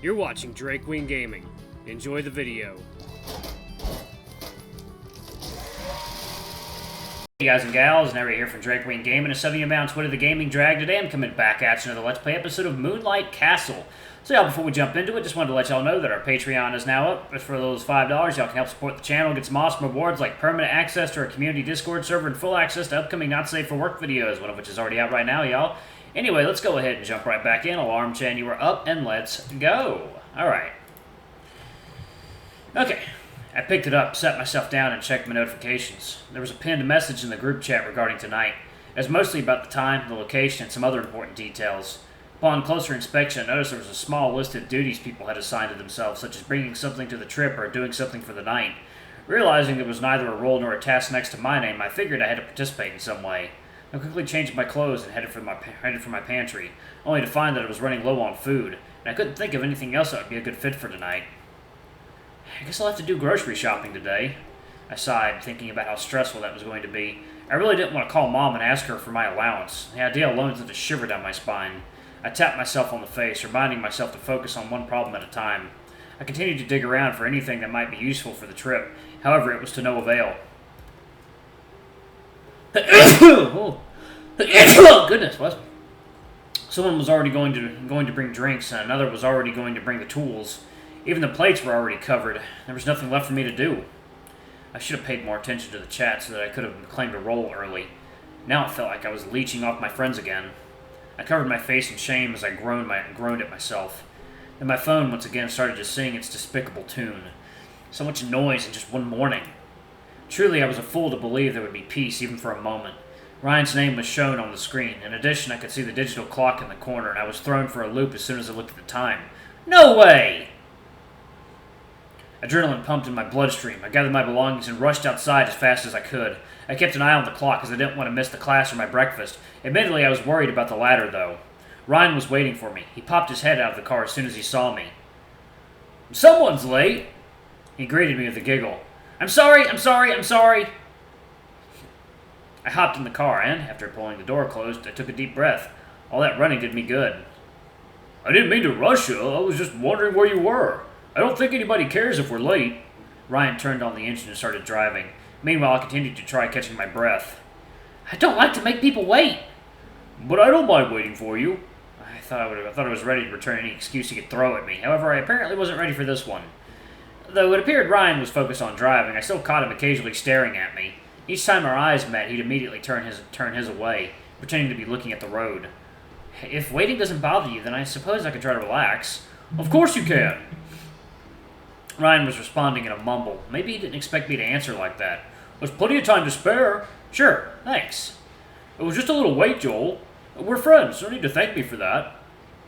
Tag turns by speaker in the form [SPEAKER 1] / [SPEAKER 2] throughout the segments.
[SPEAKER 1] You're watching Drake Wing Gaming. Enjoy the video.
[SPEAKER 2] Hey guys and gals, Nary here from Drake Wing Gaming, a 7-year-bound Twitter the Gaming Drag. Today I'm coming back at you another Let's Play episode of Moonlight Castle. So y'all, before we jump into it, just wanted to let y'all know that our Patreon is now up. For those $5, y'all can help support the channel, get some awesome rewards like permanent access to our community Discord server and full access to upcoming Not Safe for Work videos, one of which is already out right now, y'all. Anyway, let's go ahead and jump right back in. Alarm chain, you are up, and let's go. Alright. Okay. I picked it up, sat myself down, and checked my notifications. There was a pinned message in the group chat regarding tonight. It was mostly about the time, the location, and some other important details. Upon closer inspection, I noticed there was a small list of duties people had assigned to themselves, such as bringing something to the trip or doing something for the night. Realizing there was neither a role nor a task next to my name, I figured I had to participate in some way. I quickly changed my clothes and headed for my pantry, only to find that it was running low on food, and I couldn't think of anything else that would be a good fit for tonight. I guess I'll have to do grocery shopping today. I sighed, thinking about how stressful that was going to be. I really didn't want to call Mom and ask her for my allowance. The idea alone sent a shiver down my spine. I tapped myself on the face, reminding myself to focus on one problem at a time. I continued to dig around for anything that might be useful for the trip. However, it was to no avail. Oh, goodness, what? Someone was already going to bring drinks, and another was already going to bring the tools. Even the plates were already covered. There was nothing left for me to do. I should have paid more attention to the chat so that I could have claimed a role early. Now it felt like I was leeching off my friends again. I covered my face in shame as I groaned at myself. Then my phone once again started to sing its despicable tune. So much noise in just one morning. Truly, I was a fool to believe there would be peace even for a moment. Ryan's name was shown on the screen. In addition, I could see the digital clock in the corner, and I was thrown for a loop as soon as I looked at the time. No way! Adrenaline pumped in my bloodstream. I gathered my belongings and rushed outside as fast as I could. I kept an eye on the clock as I didn't want to miss the class or my breakfast. Admittedly, I was worried about the latter, though. Ryan was waiting for me. He popped his head out of the car as soon as he saw me. "Someone's late!" He greeted me with a giggle. I'm sorry! I hopped in the car and, after pulling the door closed, I took a deep breath. All that running did me good. "I didn't mean to rush you. I was just wondering where you were. I don't think anybody cares if we're late." Ryan turned on the engine and started driving. Meanwhile, I continued to try catching my breath. "I don't like to make people wait." "But I don't mind waiting for you." I thought I was ready to return any excuse he could throw at me. However, I apparently wasn't ready for this one. Though it appeared Ryan was focused on driving, I still caught him occasionally staring at me. Each time our eyes met, he'd immediately turn his away, pretending to be looking at the road. If waiting doesn't bother you, then I suppose I could try to relax.
[SPEAKER 3] "Of course you can."
[SPEAKER 2] Ryan was responding in a mumble. Maybe he didn't expect me to answer like that.
[SPEAKER 3] "There's plenty of time to spare."
[SPEAKER 2] Sure, thanks.
[SPEAKER 3] "It was just a little wait, Joel. We're friends. No need to thank me for that."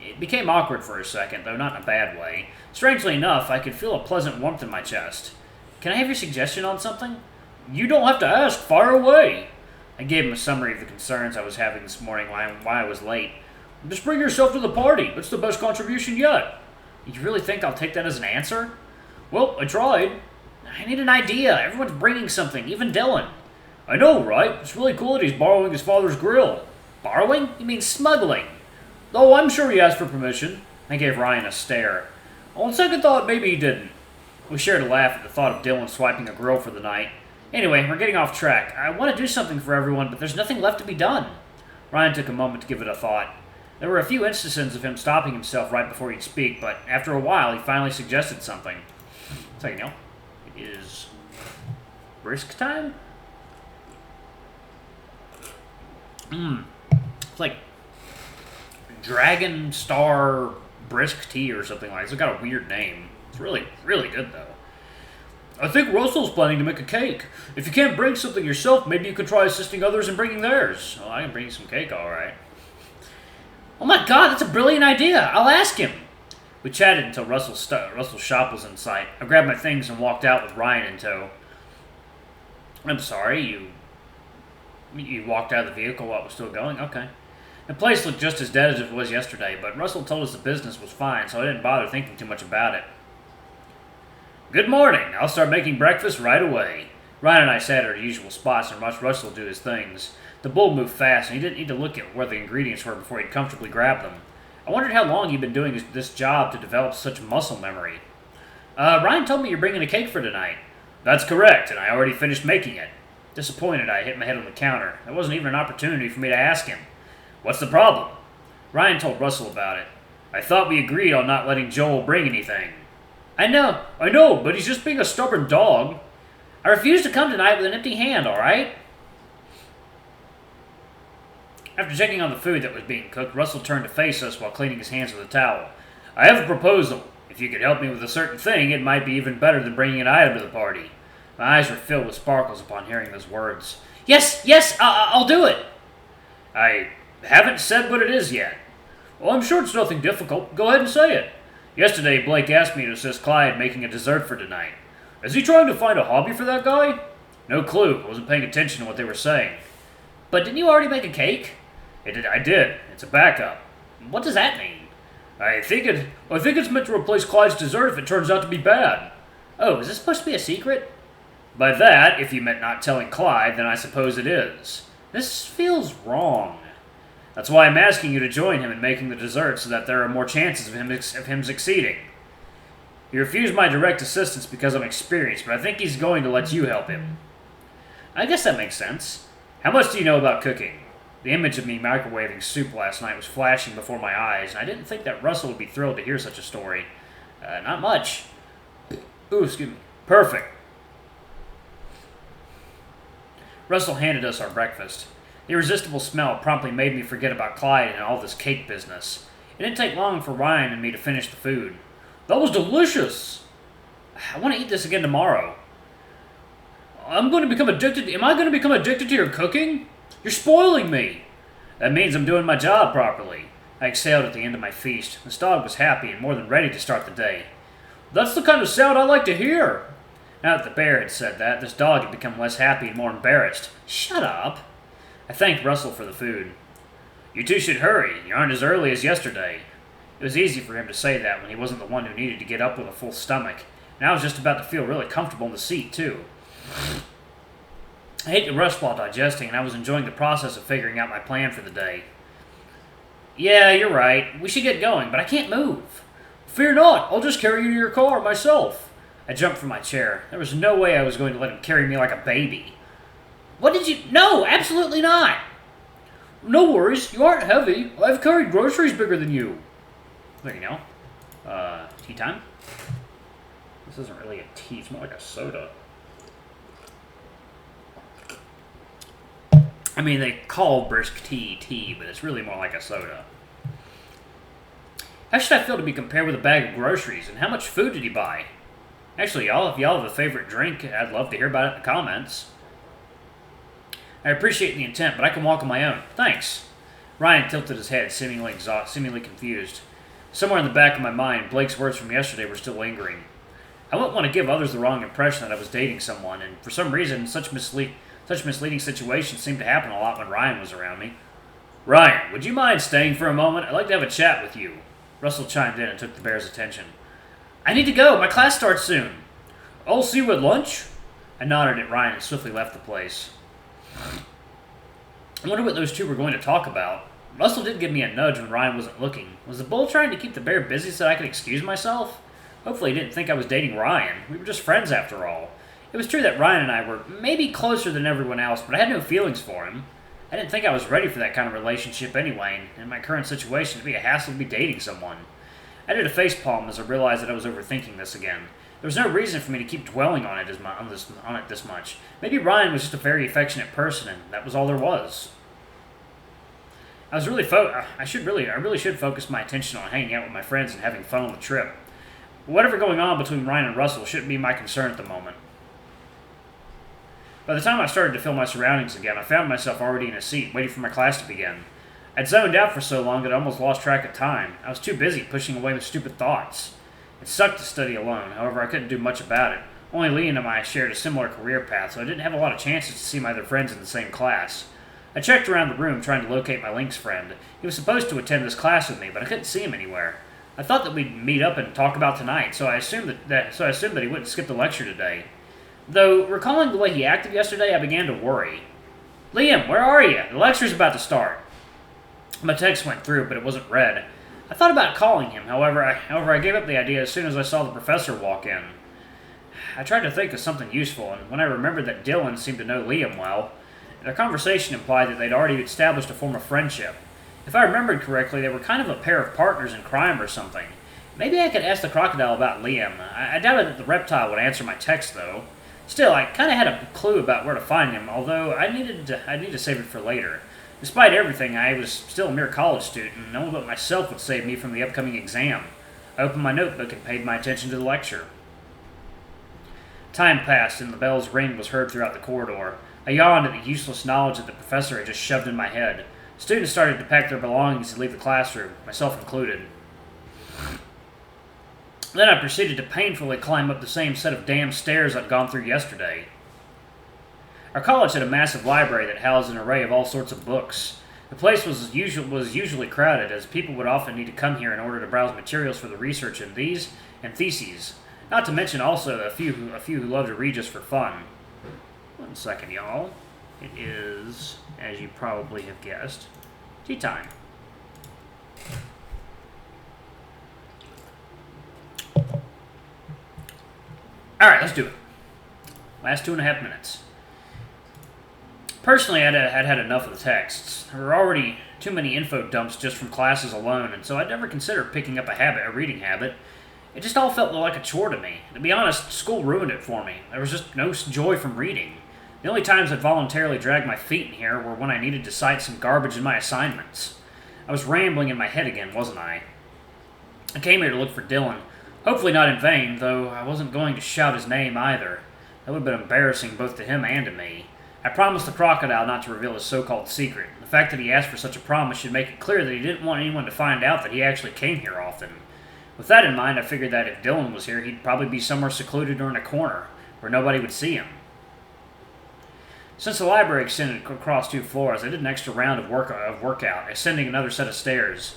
[SPEAKER 2] It became awkward for a second, though not in a bad way. Strangely enough, I could feel a pleasant warmth in my chest. "Can I have your suggestion on something?"
[SPEAKER 3] "You don't have to ask. Fire away."
[SPEAKER 2] I gave him a summary of the concerns I was having this morning why I was late.
[SPEAKER 3] "Just bring yourself to the party. It's the best contribution yet."
[SPEAKER 2] You really think I'll take that as an answer?
[SPEAKER 3] "Well, I tried."
[SPEAKER 2] I need an idea. Everyone's bringing something, even Dylan.
[SPEAKER 3] "I know, right? It's really cool that he's borrowing his father's grill."
[SPEAKER 2] Borrowing? You mean smuggling?
[SPEAKER 3] "Oh, I'm sure he asked for permission."
[SPEAKER 2] I gave Ryan a stare.
[SPEAKER 3] On second thought, maybe he didn't.
[SPEAKER 2] We shared a laugh at the thought of Dylan swiping a grill for the night. Anyway, we're getting off track. I want to do something for everyone, but there's nothing left to be done. Ryan took a moment to give it a thought. There were a few instances of him stopping himself right before he'd speak, but after a while, he finally suggested something. So, it is brisk time? It's like Dragon Star Brisk Tea or something like that. It's got a weird name. It's really, really good, though.
[SPEAKER 3] "I think Russell's planning to make a cake. If you can't bring something yourself, maybe you could try assisting others in bringing theirs."
[SPEAKER 2] Well, I can bring you some cake, all right. Oh my god, that's a brilliant idea. I'll ask him. We chatted until Russell's shop was in sight. I grabbed my things and walked out with Ryan in tow. I'm sorry, you walked out of the vehicle while it was still going? Okay. The place looked just as dead as it was yesterday, but Russell told us the business was fine, so I didn't bother thinking too much about it. Good morning. I'll start making breakfast right away. Ryan and I sat at our usual spots and watched Russell do his things. The bull moved fast, and he didn't need to look at where the ingredients were before he'd comfortably grab them. I wondered how long you'd been doing this job to develop such muscle memory. Ryan told me you're bringing a cake for tonight.
[SPEAKER 3] That's correct, and I already finished making it.
[SPEAKER 2] Disappointed, I hit my head on the counter. There wasn't even an opportunity for me to ask him.
[SPEAKER 3] What's the problem?
[SPEAKER 2] Ryan told Russell about it.
[SPEAKER 3] I thought we agreed on not letting Joel bring anything.
[SPEAKER 2] I know,
[SPEAKER 3] but he's just being a stubborn dog.
[SPEAKER 2] I refuse to come tonight with an empty hand, alright? After checking on the food that was being cooked, Russell turned to face us while cleaning his hands with a towel.
[SPEAKER 3] I have a proposal. If you could help me with a certain thing, it might be even better than bringing an item to the party.
[SPEAKER 2] My eyes were filled with sparkles upon hearing those words. Yes, I'll do it!
[SPEAKER 3] I haven't said what it is yet.
[SPEAKER 2] Well, I'm sure it's nothing difficult. Go ahead and say it.
[SPEAKER 3] Yesterday, Blake asked me to assist Clyde making a dessert for tonight. Is he trying to find a hobby for that guy? No clue. I wasn't paying attention to what they were saying.
[SPEAKER 2] But didn't you already make a cake?
[SPEAKER 3] I did. It's a backup.
[SPEAKER 2] What does that mean?
[SPEAKER 3] I think it's meant to replace Clyde's dessert if it turns out to be bad.
[SPEAKER 2] Oh, is this supposed to be a secret?
[SPEAKER 3] By that, if you meant not telling Clyde, then I suppose it is.
[SPEAKER 2] This feels wrong.
[SPEAKER 3] That's why I'm asking you to join him in making the dessert so that there are more chances of him succeeding. He refused my direct assistance because I'm experienced, but I think he's going to let you help him.
[SPEAKER 2] I guess that makes sense.
[SPEAKER 3] How much do you know about cooking?
[SPEAKER 2] The image of me microwaving soup last night was flashing before my eyes, and I didn't think that Russell would be thrilled to hear such a story. Not much.
[SPEAKER 3] Ooh, excuse me. Perfect.
[SPEAKER 2] Russell handed us our breakfast. The irresistible smell promptly made me forget about Clyde and all this cake business. It didn't take long for Ryan and me to finish the food.
[SPEAKER 3] That was delicious!
[SPEAKER 2] I want to eat this again tomorrow.
[SPEAKER 3] Am I going to become addicted to your cooking? You're spoiling me!
[SPEAKER 2] That means I'm doing my job properly. I exhaled at the end of my feast. This dog was happy and more than ready to start the day.
[SPEAKER 3] That's the kind of sound I like to hear!
[SPEAKER 2] Now that the bear had said that, this dog had become less happy and more embarrassed. Shut up! I thanked Russell for the food.
[SPEAKER 3] You two should hurry. You aren't as early as yesterday.
[SPEAKER 2] It was easy for him to say that when he wasn't the one who needed to get up with a full stomach, and I was just about to feel really comfortable in the seat, too. I hate to rush while digesting, and I was enjoying the process of figuring out my plan for the day. Yeah, you're right. We should get going, but I can't move.
[SPEAKER 3] Fear not. I'll just carry you to your car myself.
[SPEAKER 2] I jumped from my chair. There was no way I was going to let him carry me like a baby.
[SPEAKER 3] What did you... No, absolutely not. No worries. You aren't heavy. I've carried groceries bigger than you.
[SPEAKER 2] There you go. Tea time? This isn't really a tea. It's more like a soda. I mean, they call brisk tea, but it's really more like a soda. How should I feel to be compared with a bag of groceries, and how much food did he buy? Actually, y'all, if y'all have a favorite drink, I'd love to hear about it in the comments. I appreciate the intent, but I can walk on my own. Thanks. Ryan tilted his head, seemingly confused. Somewhere in the back of my mind, Blake's words from yesterday were still lingering. I wouldn't want to give others the wrong impression that I was dating someone, and for some reason, such misleading situations seemed to happen a lot when Ryan was around me.
[SPEAKER 3] Ryan, would you mind staying for a moment? I'd like to have a chat with you.
[SPEAKER 2] Russell chimed in and took the bear's attention. I need to go. My class starts soon.
[SPEAKER 3] I'll see you at lunch.
[SPEAKER 2] I nodded at Ryan and swiftly left the place. I wonder what those two were going to talk about. Russell did give me a nudge when Ryan wasn't looking. Was the bull trying to keep the bear busy so that I could excuse myself? Hopefully he didn't think I was dating Ryan. We were just friends after all. It was true that Ryan and I were maybe closer than everyone else, but I had no feelings for him. I didn't think I was ready for that kind of relationship anyway, and in my current situation, it'd be a hassle to be dating someone. I did a facepalm as I realized that I was overthinking this again. There was no reason for me to keep dwelling on it this much. Maybe Ryan was just a very affectionate person, and that was all there was. I really should focus my attention on hanging out with my friends and having fun on the trip. But whatever going on between Ryan and Russell shouldn't be my concern at the moment. By the time I started to feel my surroundings again, I found myself already in a seat, waiting for my class to begin. I'd zoned out for so long that I almost lost track of time. I was too busy pushing away the stupid thoughts. It sucked to study alone, however I couldn't do much about it. Only Lee and I shared a similar career path, so I didn't have a lot of chances to see my other friends in the same class. I checked around the room trying to locate my Lynx friend. He was supposed to attend this class with me, but I couldn't see him anywhere. I thought that we'd meet up and talk about tonight, so I assumed that he wouldn't skip the lecture today. Though, recalling the way he acted yesterday, I began to worry. Liam, where are you? The lecture's about to start. My text went through, but it wasn't read. I thought about calling him, however I gave up the idea as soon as I saw the professor walk in. I tried to think of something useful, and when I remembered that Dylan seemed to know Liam well, their conversation implied that they'd already established a form of friendship. If I remembered correctly, they were kind of a pair of partners in crime or something. Maybe I could ask the crocodile about Liam. I doubted that the reptile would answer my text, though. Still, I kind of had a clue about where to find him, although I'd need to save it for later. Despite everything, I was still a mere college student, and no one but myself would save me from the upcoming exam. I opened my notebook and paid my attention to the lecture. Time passed, and the bell's ring was heard throughout the corridor. I yawned at the useless knowledge that the professor had just shoved in my head. Students started to pack their belongings and leave the classroom, myself included. Then I proceeded to painfully climb up the same set of damn stairs I'd gone through yesterday. Our college had a massive library that housed an array of all sorts of books. The place was usually crowded, as people would often need to come here in order to browse materials for the research in these and theses. Not to mention also a few who love to read just for fun. 1 second, y'all. It is, as you probably have guessed, tea time. Alright, let's do it. Last 2.5 minutes. Personally, I'd had enough of the texts. There were already too many info dumps just from classes alone, and so I'd never considered picking up a reading habit. It just all felt like a chore to me. To be honest, school ruined it for me. There was just no joy from reading. The only times I'd voluntarily dragged my feet in here were when I needed to cite some garbage in my assignments. I was rambling in my head again, wasn't I? I came here to look for Dylan. Hopefully not in vain, though I wasn't going to shout his name either. That would have been embarrassing both to him and to me. I promised the crocodile not to reveal his so-called secret. The fact that he asked for such a promise should make it clear that he didn't want anyone to find out that he actually came here often. With that in mind, I figured that if Dylan was here, he'd probably be somewhere secluded or in a corner, where nobody would see him. Since the library extended across 2 floors, I did an extra round of workout, ascending another set of stairs.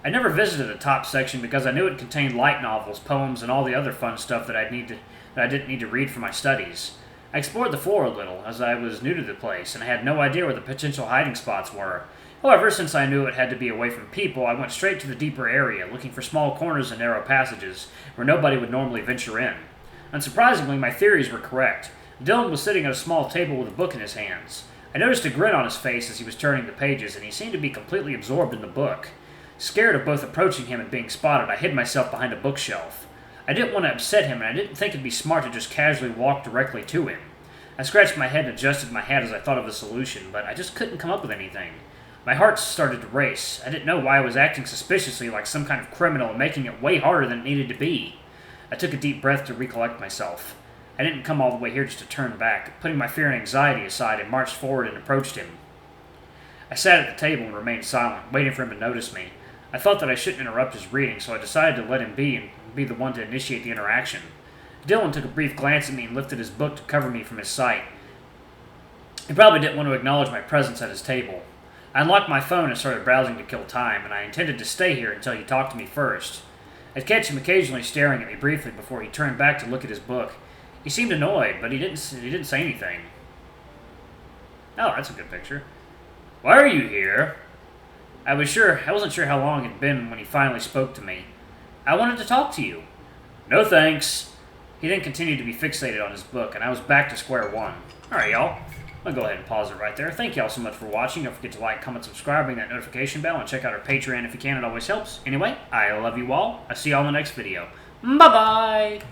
[SPEAKER 2] I never visited the top section because I knew it contained light novels, poems, and all the other fun stuff that I didn't need to read for my studies. I explored the floor a little, as I was new to the place, and I had no idea where the potential hiding spots were. However, since I knew it had to be away from people, I went straight to the deeper area, looking for small corners and narrow passages, where nobody would normally venture in. Unsurprisingly, my theories were correct. Dylan was sitting at a small table with a book in his hands. I noticed a grin on his face as he was turning the pages, and he seemed to be completely absorbed in the book. Scared of both approaching him and being spotted, I hid myself behind a bookshelf. I didn't want to upset him, and I didn't think it'd be smart to just casually walk directly to him. I scratched my head and adjusted my hat as I thought of a solution, but I just couldn't come up with anything. My heart started to race. I didn't know why I was acting suspiciously like some kind of criminal and making it way harder than it needed to be. I took a deep breath to recollect myself. I didn't come all the way here just to turn back. Putting my fear and anxiety aside, I marched forward and approached him. I sat at the table and remained silent, waiting for him to notice me. I felt that I shouldn't interrupt his reading, so I decided to let him be and be the one to initiate the interaction. Dylan took a brief glance at me and lifted his book to cover me from his sight. He probably didn't want to acknowledge my presence at his table. I unlocked my phone and started browsing to kill time, and I intended to stay here until he talked to me first. I'd catch him occasionally staring at me briefly before he turned back to look at his book. He seemed annoyed, but he didn't say anything. Oh, that's a good picture. Why are you here? I wasn't sure how long it had been when he finally spoke to me. I wanted to talk to you. No thanks. He then continued to be fixated on his book, and I was back to square one. Alright, y'all. I'll go ahead and pause it right there. Thank y'all so much for watching. Don't forget to like, comment, subscribe, ring that notification bell, and check out our Patreon if you can. It always helps. Anyway, I love you all. I'll see y'all in the next video. Bye-bye!